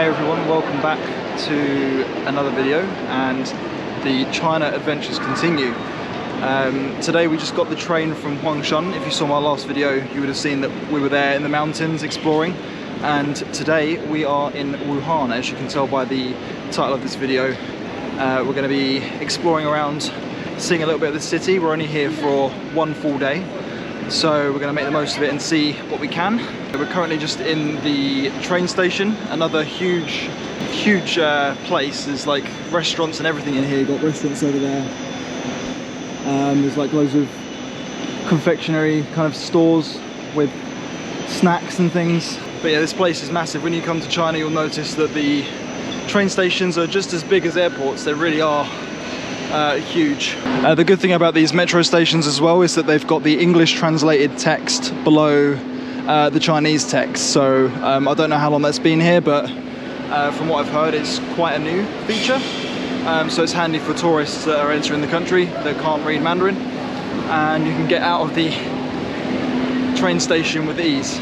Hey everyone, welcome back to another video, and the China adventures continue. Today we just got the train from Wuhan. If you saw my last video, you would have seen that we were there in the mountains exploring, and today we are in Wuhan. As you can tell by the title of this video, we're going to be exploring around, seeing a little bit of the city. We're only here for one full day, so we're going to make the most of it and see what we can. We're currently just in the train station, another huge place. There's like restaurants and everything in here. You've got restaurants over there. There's like loads of confectionery kind of stores with snacks and things. But yeah, this place is massive. When you come to China, you'll notice that the train stations are just as big as airports. They really are huge. The good thing about these metro stations as well is that they've got the English translated text below the Chinese text. So I don't know how long that's been here, but from what I've heard, it's quite a new feature. So it's handy for tourists that are entering the country that can't read Mandarin, and you can get out of the train station with ease.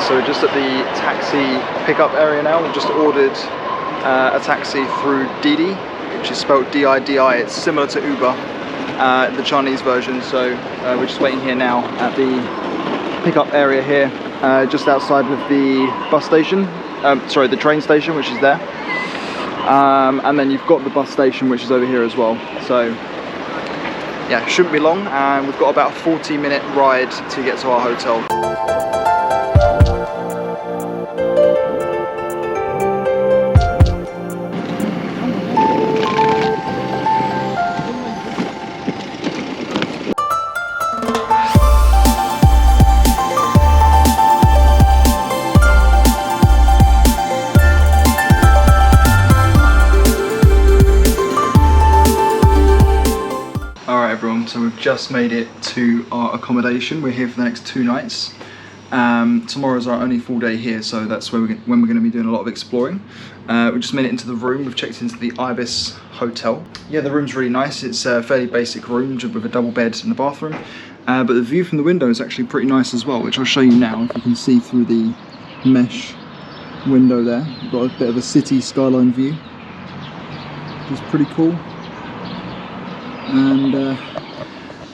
So we're just at the taxi pickup area now. We've just ordered a taxi through Didi, which is spelled D-I-D-I. It's similar to Uber, the Chinese version. So we're just waiting here now at the pickup area here, just outside of the bus station. Sorry, the train station, which is there. And then you've got the bus station, which is over here as well. So yeah, shouldn't be long, and we've got about a 40-minute ride to get to our hotel. So we've just made it to our accommodation. We're here for the next 2 nights. Tomorrow's our only full day here, so that's when we're going to be doing a lot of exploring. We just made it into the room. We've checked into the Ibis Hotel. Yeah, the room's really nice. It's a fairly basic room with a double bed and a bathroom. But the view from the window is actually pretty nice as well, which I'll show you now. If you can see through the mesh window there, you've got a bit of a city skyline view, which is pretty cool. And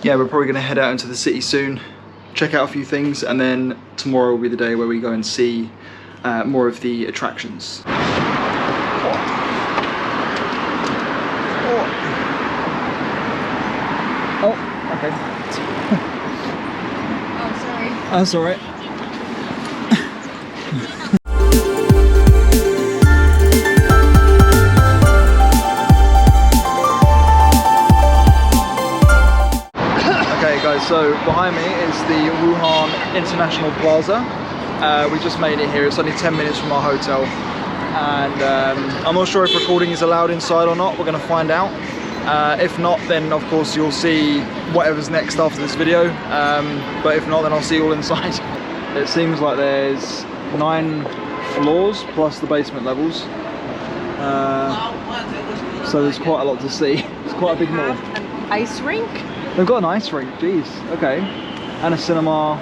yeah, we're probably going to head out into the city soon, check out a few things, and then tomorrow will be the day where we go and see more of the attractions. Oh, okay. Oh, sorry. That's alright. So behind me is the Wuhan International Plaza. We just made it here. It's only 10 minutes from our hotel, and I'm not sure if recording is allowed inside or not. We're going to find out. If not, then of course you'll see whatever's next after this video, but if not, then I'll see you all inside. It seems like there's 9 floors plus the basement levels, so there's quite a lot to see. It's quite a big mall. An ice rink? They've got an ice rink, jeez, okay. And a cinema.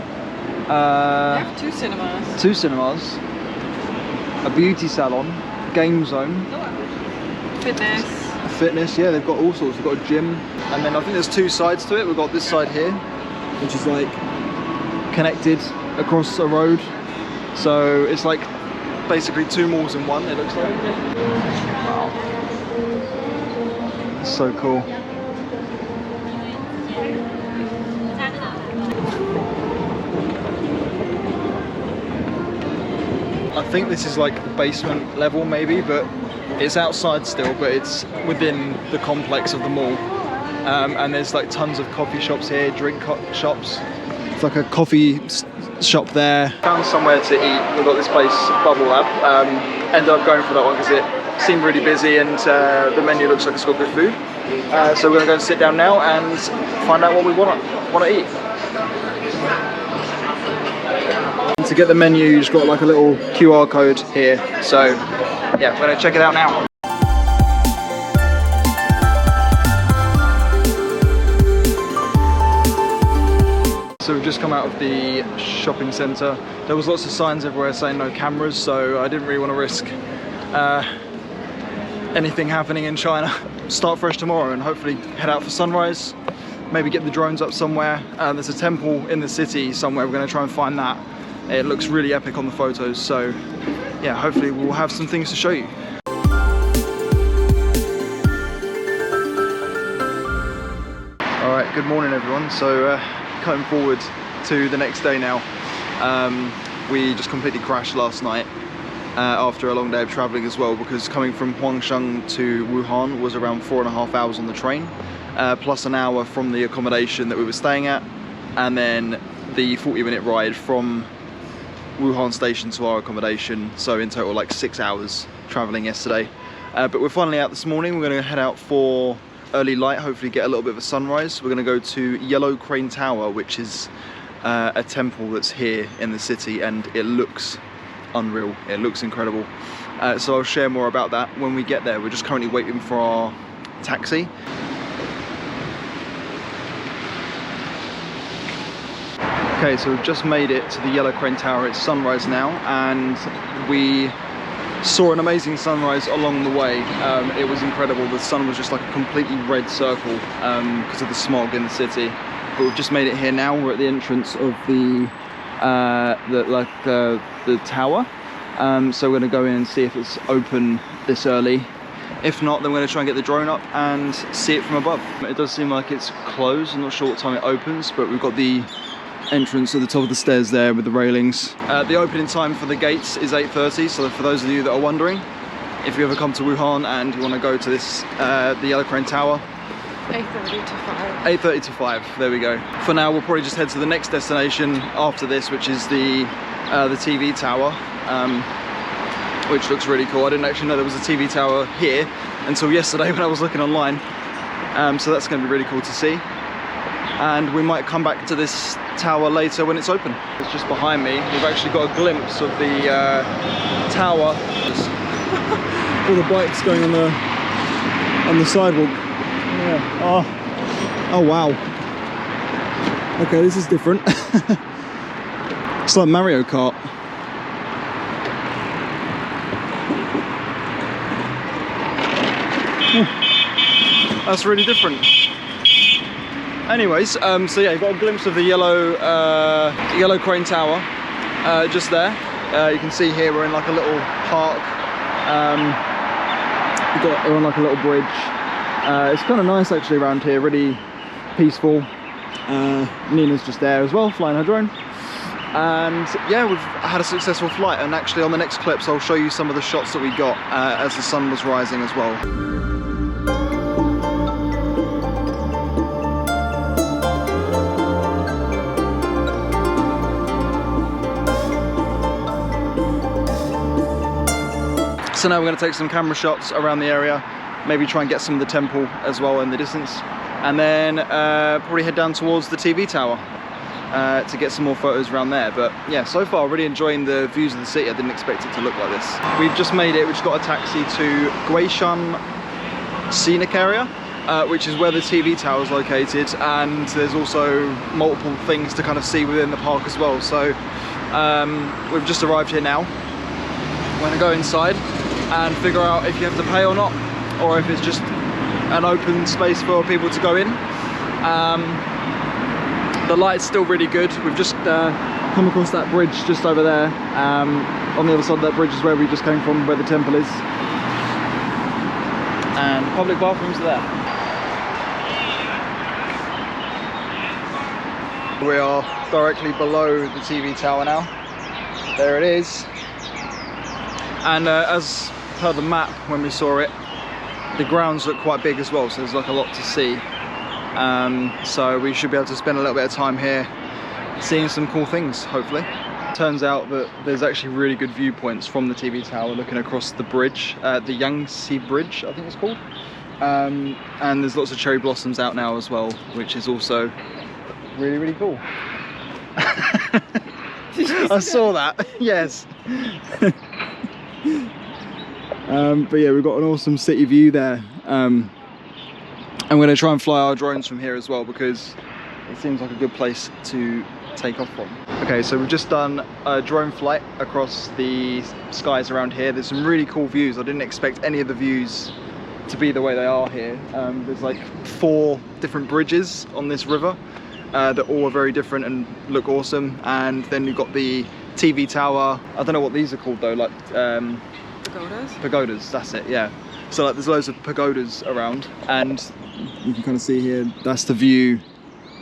They have 2 cinemas. 2 cinemas. A beauty salon, game zone. Fitness. Fitness, yeah, they've got all sorts. They've got a gym. And then I think there's 2 sides to it. We've got this side here, which is like connected across a road. So it's like basically 2 malls in one, it looks like. Wow. It's so cool. I think this is like the basement level maybe, but it's outside still, but it's within the complex of the mall. And there's like tons of coffee shops here, drink shops. It's like a coffee shop there. Found somewhere to eat. We've got this place, Bubble Lab. Ended up going for that one because it seemed really busy, and the menu looks like it's got good food. So we're gonna go and sit down now and find out what we want to eat. To get the menu, you just got like a little QR code here. So yeah, we're gonna check it out now. just come out of the shopping centre. There was lots of signs everywhere saying no cameras, so I didn't really want to risk anything happening in China. Start fresh tomorrow and hopefully head out for sunrise. Maybe get the drones up somewhere. There's a temple in the city somewhere. We're going to try and find that. It looks really epic on the photos, so yeah, hopefully we'll have some things to show you. Alright, good morning everyone. So coming forward to the next day now. We just completely crashed last night after a long day of travelling as well, because coming from Huangshan to Wuhan was around 4.5 hours on the train, plus an hour from the accommodation that we were staying at, and then the 40-minute ride from Wuhan station to our accommodation. So in total like 6 hours travelling yesterday. But we're finally out this morning. We're going to head out for early light, hopefully get a little bit of a sunrise. We're going to go to Yellow Crane Tower, which is a temple that's here in the city, and it looks unreal. It looks incredible. So I'll share more about that when we get there. We're just currently waiting for our taxi. Okay, so we've just made it to the Yellow Crane Tower. It's sunrise now, and we saw an amazing sunrise along the way. It was incredible. The sun was just like a completely red circle because of the smog in the city. But we've just made it here now. We're at the entrance of the tower. So we're going to go in and see if it's open this early. If not, then we're going to try and get the drone up and see it from above. It does seem like it's closed. I'm not sure what time it opens, but we've got the entrance at the top of the stairs there with the railings. The opening time for the gates is 8:30, so for those of you that are wondering, if you ever come to Wuhan and you want to go to this the Yellow Crane Tower, 8:30 to 5. 8:30 to 5, there we go. For now we'll probably just head to the next destination after this, which is the TV tower, which looks really cool. I didn't actually know there was a TV tower here until yesterday when I was looking online, so that's going to be really cool to see. And we might come back to this tower later when it's open. It's just behind me. We've actually got a glimpse of the tower. All the bikes going on the sidewalk. Yeah. Oh wow. Okay, this is different. It's like Mario Kart. That's really different. Anyways, so yeah, you've got a glimpse of the Yellow Crane Tower just there. You can see here we're in like a little park. We're on like a little bridge. It's kind of nice actually around here, really peaceful. Nina's just there as well, flying her drone. And yeah, we've had a successful flight, and actually on the next clips I'll show you some of the shots that we got as the sun was rising as well. So now we're going to take some camera shots around the area, maybe try and get some of the temple as well in the distance, and then probably head down towards the TV tower to get some more photos around there. But yeah, so far really enjoying the views of the city. I didn't expect it to look like this. We've just made it. We've just got a taxi to Guishan Scenic Area, which is where the TV tower is located, and there's also multiple things to kind of see within the park as well. So we've just arrived here now. We're going to go inside and figure out if you have to pay or not, or if it's just an open space for people to go in. The light's still really good. We've just come across that bridge just over there. On the other side of that bridge is where we just came from, where the temple is. And public bathrooms are there. We are directly below the TV tower now. There it is. And as per the map when we saw it, the grounds look quite big as well, so there's like a lot to see. So we should be able to spend a little bit of time here seeing some cool things, hopefully. Turns out that there's actually really good viewpoints from the TV tower looking across the bridge, the Yangtze Bridge I think it's called. And there's lots of cherry blossoms out now as well, which is also really, really cool. I saw that, yes. But yeah, we've got an awesome city view there. I'm going to try and fly our drones from here as well, because it seems like a good place to take off from. Okay, so we've just done a drone flight across the skies around here. There's some really cool views. I didn't expect any of the views to be the way they are here. There's like 4 different bridges on this river that all are very different and look awesome. And then you've got the TV tower. I don't know what these are called though, like Pagodas? Pagodas, that's it, yeah. So like there's loads of pagodas around, and you can kind of see here, that's the view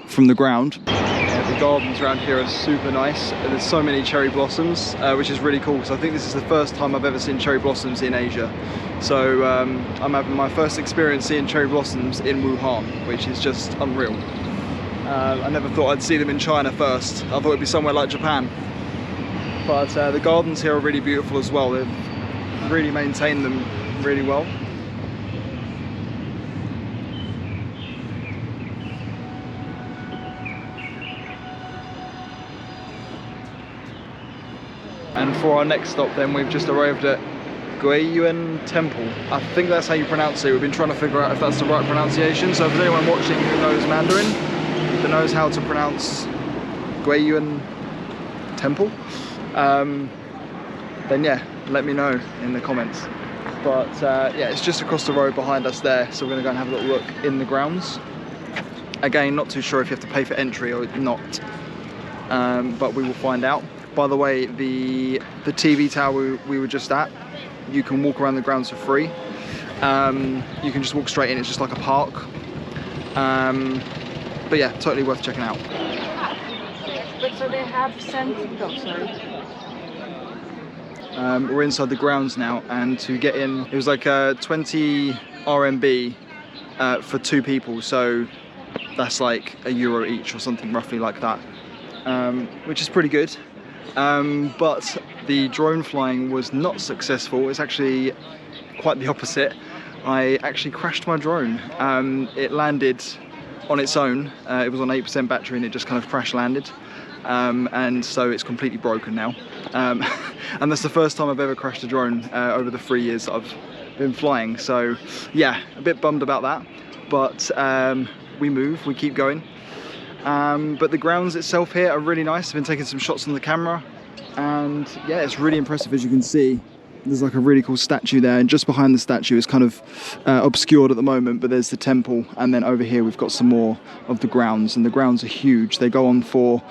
from the ground. The gardens around here are super nice. There's so many cherry blossoms, which is really cool because I think this is the first time I've ever seen cherry blossoms in Asia. So I'm having my first experience seeing cherry blossoms in Wuhan, which is just unreal. I never thought I'd see them in China first. I thought it'd be somewhere like Japan. But the gardens here are really beautiful as well. They've really maintained them really well. And for our next stop then, we've just arrived at Yuan Temple. I think that's how you pronounce it. We've been trying to figure out if that's the right pronunciation. So if there's anyone watching who knows Mandarin, that knows how to pronounce Yuan Temple, then yeah, let me know in the comments. But yeah, it's just across the road behind us there. So we're gonna go and have a little look in the grounds. Again, not too sure if you have to pay for entry or not, but we will find out. By the way, the TV tower we were just at, you can walk around the grounds for free. You can just walk straight in, it's just like a park. But yeah, totally worth checking out. But so they have sent... Oh, sorry. We're inside the grounds now, and to get in, it was like 20 RMB for 2 people, so that's like €1 each or something roughly like that, which is pretty good. But the drone flying was not successful. It's actually quite the opposite. I actually crashed my drone. It landed on its own. It was on 8% battery and it just kind of crash landed. And so it's completely broken now. And that's the first time I've ever crashed a drone over the 3 years that I've been flying. So yeah, a bit bummed about that. But we move, we keep going. But the grounds itself here are really nice. I've been taking some shots on the camera, and yeah, it's really impressive. As you can see, there's like a really cool statue there, and just behind the statue is kind of obscured at the moment, but there's the temple, and then over here we've got some more of the grounds, and the grounds are huge. They go on for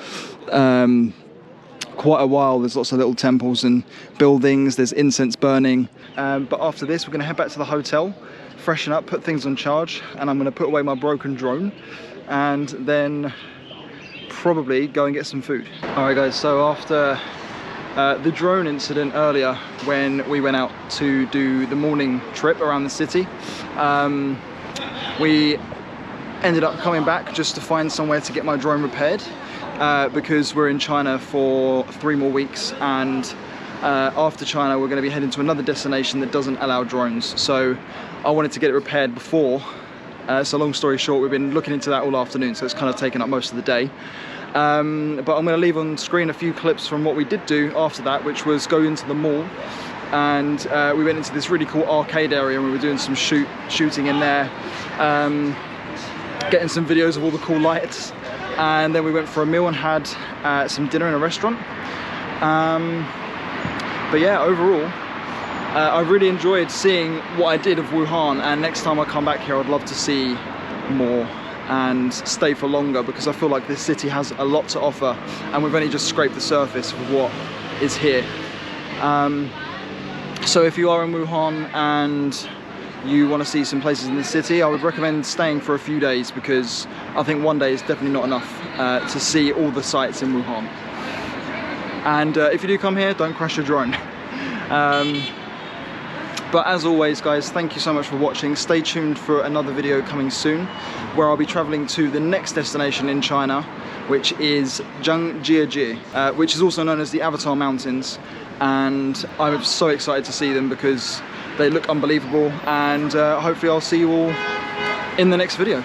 quite a while. There's lots of little temples and buildings, there's incense burning, but after this we're going to head back to the hotel, freshen up, put things on charge, and I'm going to put away my broken drone and then probably go and get some food. Alright guys, so after the drone incident earlier when we went out to do the morning trip around the city, we ended up coming back just to find somewhere to get my drone repaired, because we're in China for 3 more weeks, and after China we're going to be heading to another destination that doesn't allow drones, so I wanted to get it repaired before. So long story short, we've been looking into that all afternoon, so it's kind of taken up most of the day. But I'm going to leave on screen a few clips from what we did do after that, which was go into the mall, and we went into this really cool arcade area and we were doing some shooting in there, getting some videos of all the cool lights, and then we went for a meal and had some dinner in a restaurant. But yeah, overall, I really enjoyed seeing what I did of Wuhan, and next time I come back here I'd love to see more and stay for longer, because I feel like this city has a lot to offer and we've only just scraped the surface of what is here. So if you are in Wuhan and you want to see some places in the city, I would recommend staying for a few days, because I think 1 day is definitely not enough to see all the sights in Wuhan. And if you do come here, don't crash your drone. But as always guys, thank you so much for watching. Stay tuned for another video coming soon, where I'll be traveling to the next destination in China, which is Zhangjiajie, which is also known as the Avatar Mountains. And I'm so excited to see them because they look unbelievable, and hopefully I'll see you all in the next video.